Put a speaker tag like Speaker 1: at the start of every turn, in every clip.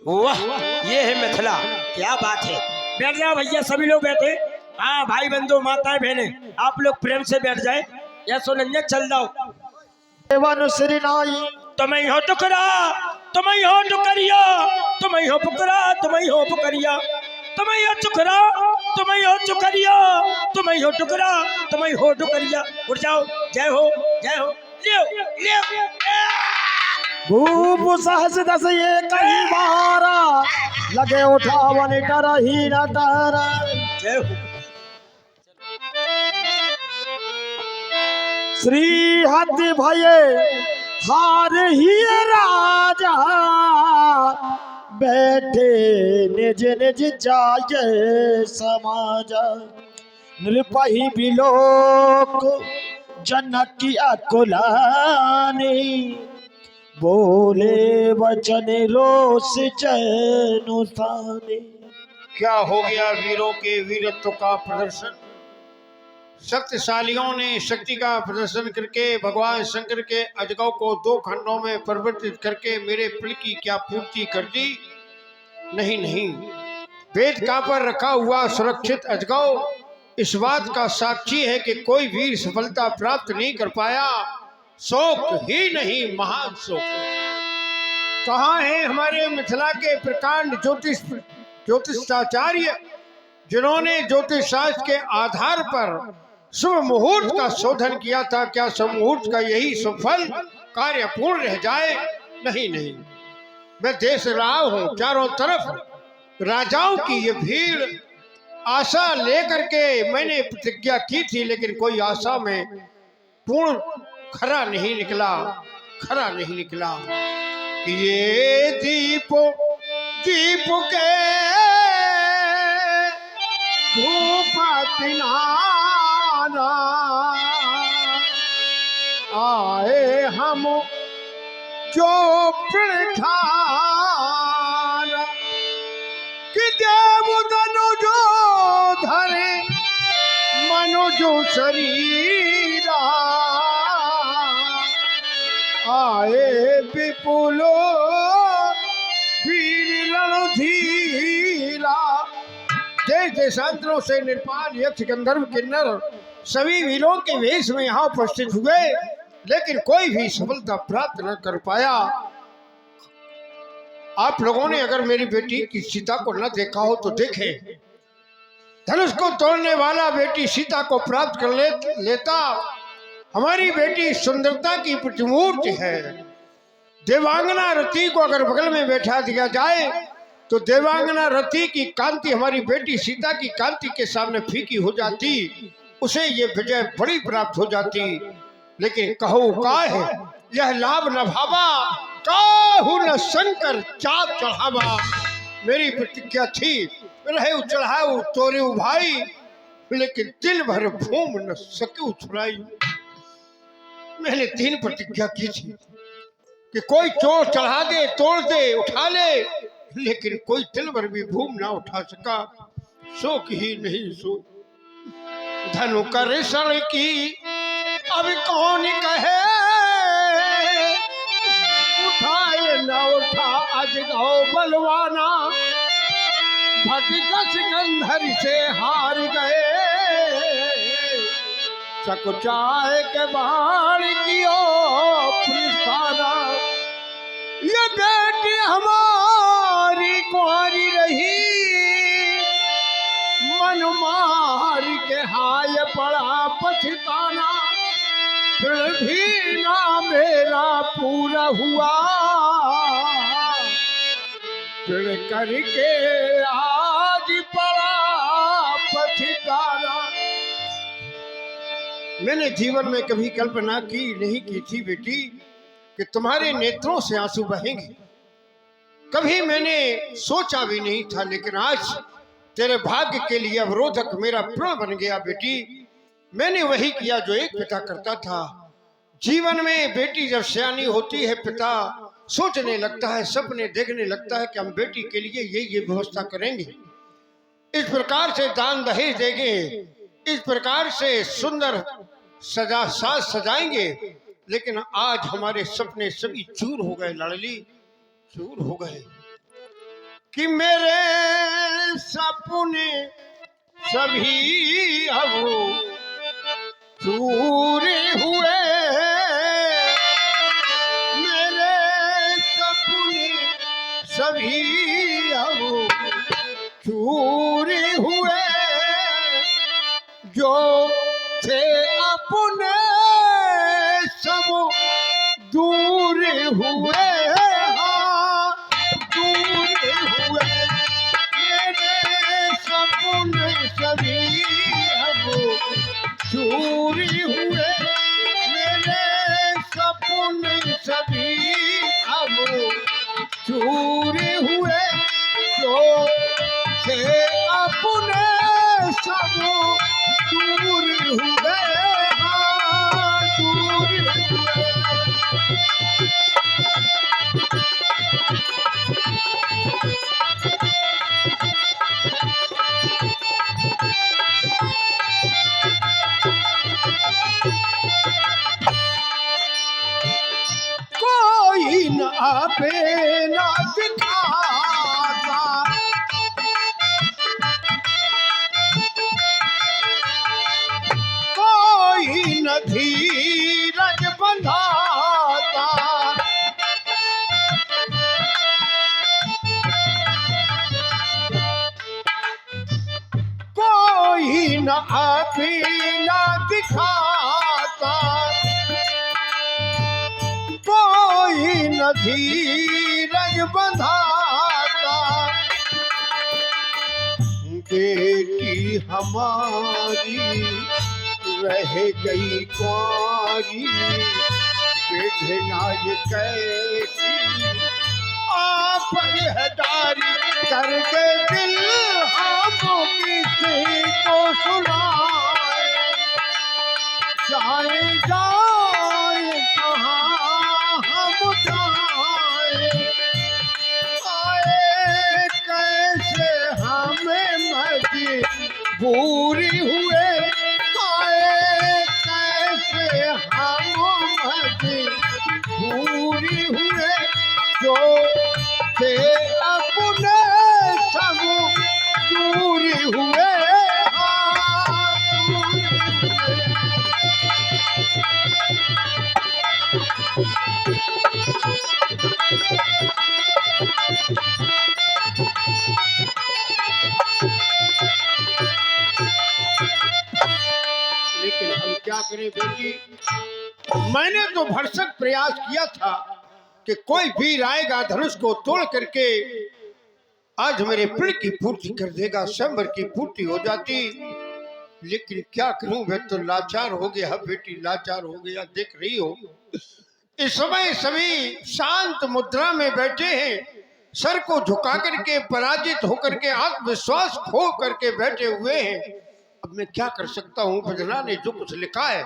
Speaker 1: वाह, ये है मिथिला। क्या बात है। बैठ जाओ भैया, सभी लोग बैठे। हाँ भाई बंधु माताएं बहने, आप लोग प्रेम से बैठ जाए। या सुनंजा चल जाओ।
Speaker 2: श्री नाई
Speaker 1: तुम ही हो टुकड़ा, तुम ही हो टुकरिया, तुम ही हो पुकरा, तुम ही हो पुकरिया, तुम ही हो टुकड़ा, तुम ही हो टुकरिया, तुम ही हो टुकड़ा, तुम ही हो टुकरिया। उठ जाओ। जय हो, जय हो। लियो, लियो।
Speaker 2: भूप सहस दस ये कई बारा लगे उठावन डरही न डर।
Speaker 1: जय हो।
Speaker 2: श्री हद भये हार ही राजा बैठे निज निज जाय समाज। नृपहि बिलोक जनक की अकुलानी बोले वचन रोष जनुसानी।
Speaker 3: क्या हो गया वीरों के वीरत्व का प्रदर्शन। शक्तिशालियों ने शक्ति का प्रदर्शन करके भगवान शंकर के अजगव को 2 खंडों में परिवर्तित करके मेरे प्रिय की क्या पूर्ति कर दी। नहीं नहीं, वेद का पर रखा हुआ सुरक्षित अजगव इस बात का साक्षी है कि कोई वीर सफलता प्राप्त नहीं कर पाया। शोक ही नहीं, महान शोक। कहाँ है हमारे मिथिला के प्रकांड ज्योतिषाचार्य जिन्होंने ज्योतिष शास्त्र के आधार पर शुभ मुहूर्त का शोधन किया था। क्या शुभ मुहूर्त का यही सफल कार्य पूर्ण रह जाए। नहीं नहीं, मैं देख रहा हूँ चारों तरफ राजाओं की ये भीड़। आशा लेकर के मैंने प्रतिज्ञा की थी, लेकिन कोई आशा में पूर्ण खरा नहीं निकला, खरा नहीं निकला। कि ये दीप के धूप तिनारा आए हम जो प्रधान कि देव तनुजो धरे मनुजो शरीरा आए विपुलो वीर रणधीरा। देश देशांतरों से निर्पाल यक्ष गंधर्व किन्नर सभी वीरों के वेश में यहाँ उपस्थित हुए, लेकिन कोई भी सफलता प्राप्त न कर पाया। आप लोगों ने अगर मेरी बेटी की सीता को न देखा हो तो देखें। धनुष को तोड़ने वाला बेटी सीता को प्राप्त कर लेता। हमारी बेटी सुंदरता की प्रतिमूर्ति है। देवांगना रति को अगर बगल में बैठा दिया जाए तो देवांगना रति की कांति हमारी बेटी सीता की कांति के सामने फीकी हो जाती, उसे ये विजय बड़ी प्राप्त हो जाती। लेकिन कहो का है यह लाभ न भावा, काहू न शंकर चाप चढ़ावा। मेरी प्रतिज्ञा थी रहे चढ़ाऊ तोरे भाई, लेकिन दिल भर भूम न सके छुड़ाई। मैंने 3 प्रतिज्ञा की थी कि कोई चोर चढ़ा दे, तोड़ दे, उठा ले, लेकिन कोई दिल भर भी भूम ना उठा सका। शोक ही नहीं सो धनु कर सड़ की अब कौन कहे, उठाए न उठा अजगव बलवाना, भटकस गंधर से हार गए, चकुचाए के बाण कियो प्रस्थाना। ये बेटी हमारी कुंवारी रही, मन मार के हाय पड़ा पछताना, फिर भी ना मेरा पूरा हुआ, फिर करके आज पड़ा पछताना। मैंने जीवन में कभी कल्पना की नहीं की थी बेटी कि तुम्हारे नेत्रों से आंसू बहेंगे। कभी मैंने सोचा भी नहीं था, लेकिन आज तेरे भाग्य के लिए अवरोधक मेरा प्रण बन गया बेटी। मैंने वही किया जो एक पिता करता था। जीवन में बेटी जब सयानी होती है, पिता सोचने लगता है, सपने देखने लगता है कि हम बेटी के लिए ये व्यवस्था करेंगे, इस प्रकार से दान दहेज देंगे, इस प्रकार से सुंदर साज सजाएंगे। लेकिन आज हमारे सपने सभी चूर हो गए लाडली, चूर हो गए। कि मेरे सपने सभी अब पूरे हुए, मेरे सपने सभी अब पूरे हुए, जो थे अपने सब दूर हुए, हाँ दूर हुए, मेरे सपने सभी अब चूरी हुए, मेरे सपने सभी अब चूरी हुए, जो थे अपने सब दूर हुए, हाँ दूर हुए। कोई न आवे न दिखाता, कोई न धीरज बंधाता, कोई न आवे न दिखाता, कोई न धीरज बंधाता, बेटी हमारी रह गई कुंवारी, बेधना ये कैसी आप परहेदारी, करके दिल हम किसी को सुनाए, जाए जाए कहाँ हम जाए, आए कैसे हमें मजबूरी हुए, आए कैसे हम मजबूरी हुए, जो थे अपने सब दूरी हुए, हाँ दूरी हुए। लेकिन हम क्या करें बेटी, मैंने तो भरसक प्रयास किया था कि कोई वीर आएगा धनुष को तोड़ करके आज मेरे प्रण की पूर्ति कर देगा, स्वयंवर की पूर्ति हो जाती, लेकिन क्या करूं, मैं तो लाचार हो गया बेटी, लाचार हो गया। देख रही हो इस समय सभी शांत मुद्रा में बैठे हैं, सर को झुका करके पराजित होकर के आत्मविश्वास खो करके बैठे हुए हैं। अब मैं क्या कर सकता हूँ, बजना ने जो कुछ लिखा है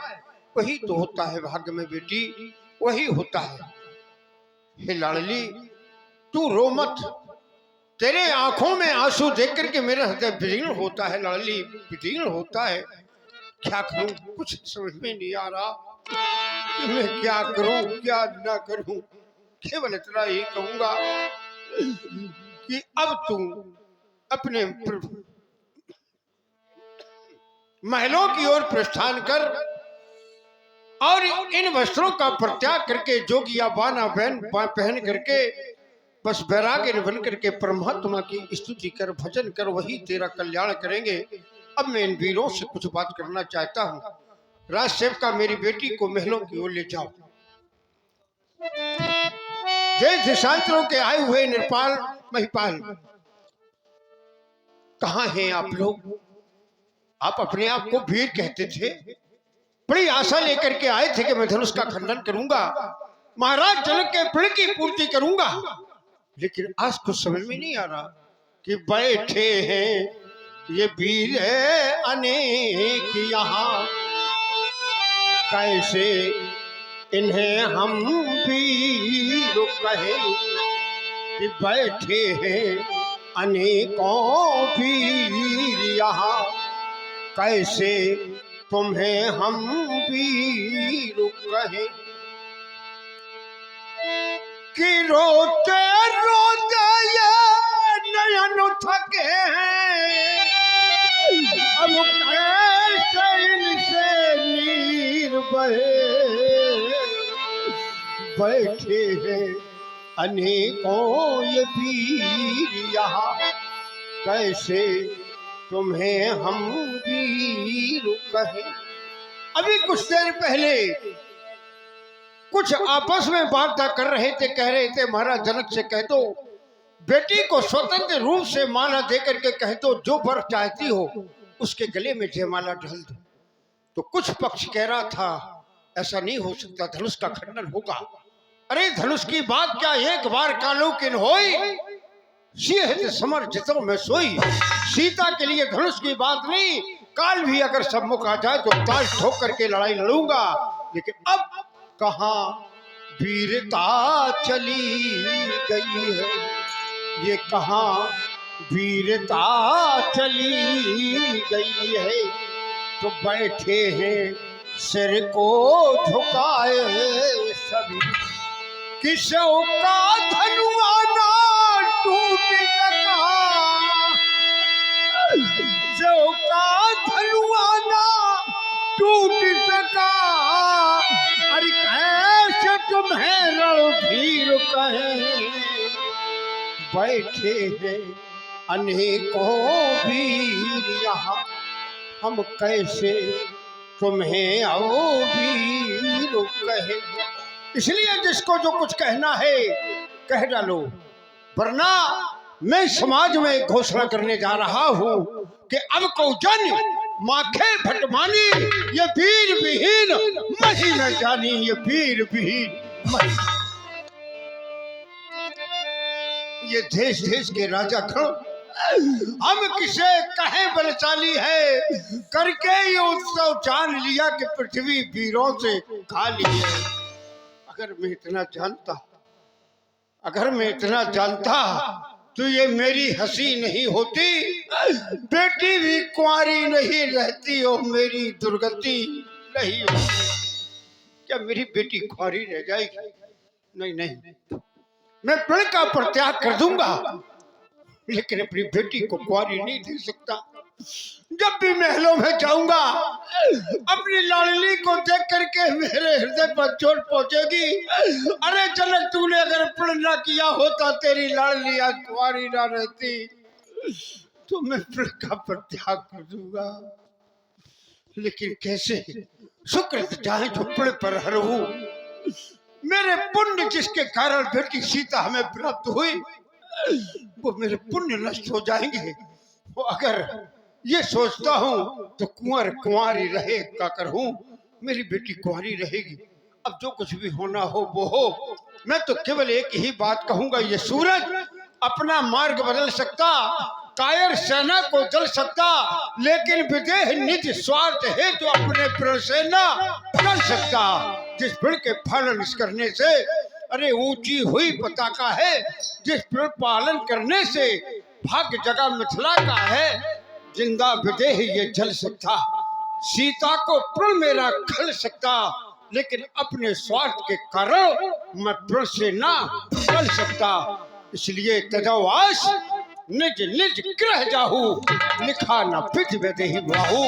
Speaker 3: वही तो होता है भाग्य में बेटी, वही होता है। हे लाडली तू रो मत, तेरे आंखों में आंसू देख करके मेरा हृदय विदीर्ण होता है लाडली, विदीर्ण होता है। क्या करूं, कुछ समझ में नहीं आ रहा कि मैं क्या करूं क्या ना करूं। केवल इतना ही कहूंगा कि अब तुम अपने महलों की ओर प्रस्थान कर और इन वस्त्रों का परित्याग करके जोगिया बाना पहन करके बस वैराग्य बन करके परमात्मा की स्तुति कर, भजन कर, वही तेरा कल्याण करेंगे। अब मैं इन वीरों से कुछ बात करना चाहता हूँ। राज सेवका मेरी बेटी को महलों की ओर ले जाओ। देश देशांतरों के आए हुए नेपाल महिपाल, कहाँ हैं आप लोग? आप अपने आप को वीर कहते थे, बड़ी आशा लेकर के आए थे कि मैं धनुष का खंडन करूंगा, महाराज जनक के प्रण की पूर्ति करूंगा, लेकिन आज कुछ समझ में नहीं आ रहा कि बैठे हैं ये वीर अनेक यहाँ, कैसे इन्हें हम वीर कहें कि बैठे हैं अनेकों वीर यहाँ, कैसे तुम्हें हम वीर कहें कि रोते रोते ये बैठे हैं अनेकों ये वीर यहाँ, कैसे तुम्हें हम वीर कहें। अभी कुछ देर पहले कुछ आपस में वार्ता कर रहे थे, कह रहे थे महाराज जनक से कह दो बेटी को स्वतंत्र रूप से माला देकर के कह दो, जो वर चाहती हो उसके गले में जयमाला डाल दो। तो कुछ पक्ष कह रहा था ऐसा नहीं हो सकता, धनुष का खंडन होगा। अरे धनुष की बात क्या, एक बार कालो किन होई, सिंह समर जितो में सोई। सीता के लिए धनुष की बात नहीं, काल भी अगर सम्मुख आ जाए तो ताल ठोक करके लड़ाई लड़ूंगा। लेकिन अब कहाँ वीरता चली गई है, ये कहाँ वीरता चली गई है। तो बैठे हैं सिर को झुकाए सभी, किसों का धनुआ ना टूट सका, जो का धनुआ ना टूट सका। अरे कैसे तुम्हें रणधीर कहें, बैठे हैं अनेकों वीर यहाँ, हम कैसे तुम्हें आओ वीर कहें। इसलिए जिसको जो कुछ कहना है कह डालो, वरना मैं समाज में घोषणा करने जा रहा हूं कि अब को जन माखे भटमानी, ये वीर विहीन मही न जानी, ये वीर विहीन मही। ये देश देश के राजा खड़ो, हम किसे कहे बलशाली है, करके ये उत्सव जान लिया कि पृथ्वी वीरों से खाली है। अगर मैं इतना जानता, अगर मैं इतना जानता तो ये मेरी हंसी नहीं होती, बेटी भी कुंवारी नहीं रहती और मेरी दुर्गति नहीं होती। क्या मेरी बेटी कुंवारी रह जाएगी? नहीं नहीं, मैं प्रण का परित्याग कर दूंगा, लेकिन अपनी बेटी को कुंवारी नहीं दे सकता। जब भी महलों में जाऊंगा अपनी लाडली को देख करके मेरे हृदय पर चोट पहुंचेगी। अरे जनक, तूने अगर प्रण ना किया होता, तेरी लाडली आज कुंवारी ना रहती, तो मैं प्रण का परित्याग कर दूंगा। लेकिन कैसे सुकृत चाहे जो प्रण पर हरू, मेरे पुण्य जिसके कारण बेटी सीता हमें प्राप्त हुई, वो मेरे पुण्य नष्ट हो जाएंगे। वो अगर ये सोचता हूँ तो कुंवर कुंवारी रहे का कर हूँ, मेरी बेटी कुंवारी रहेगी। अब जो कुछ भी होना हो वो हो। मैं तो केवल एक ही बात कहूंगा, ये सूरज अपना मार्ग बदल सकता, कायर सेना को जल सकता, लेकिन विदेह निज स्वार्थ है तो अपने प्रण से न कर सकता। जिस प्रण के पालन करने से, अरे ऊंची हुई पताका है, जिस प्रण पालन करने से भाग्य जगह मिथिला का है, जिंदा विदेह ये जल सकता। सीता को प्रण मेरा खल सकता, लेकिन अपने स्वार्थ के कारण मैं प्रण से ना चल सकता। इसलिए तजवास निज निज ग्रह जाहू, लिखा न विधि विदेही बाहू।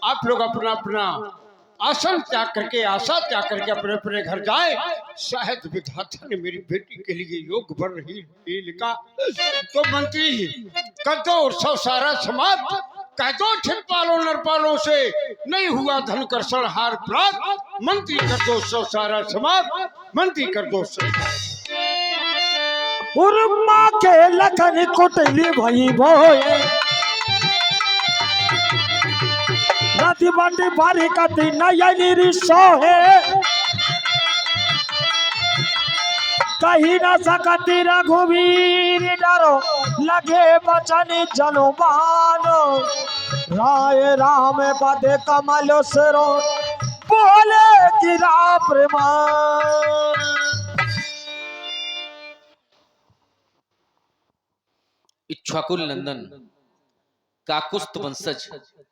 Speaker 3: आप लोग अपना अपना आसन त्याग करके, आशा त्याग करके अपने अपने घर जाए। शायद विधाता ने मेरी बेटी के लिए योग वर ही लिखा। तो मंत्री कर दो उत्सव सारा समाप्त, कह दो छिपालो नरपालों से नहीं हुआ धन कर हार प्राप्त। मंत्री कर दो उत्सव सारा समाप्त, मंत्री कर दो
Speaker 2: उर्मा के लखन कुटली भई भोए, नदी बंडी बारी कति नयनी रिसोहे, कही न सकती रघुवीर डरो, लगे बचन जनुमान। राय राम पदे कमल सिरो, बोले गिरा प्रमाण।
Speaker 4: इक्ष्वाकुल नंदन काकुस्थ वंशज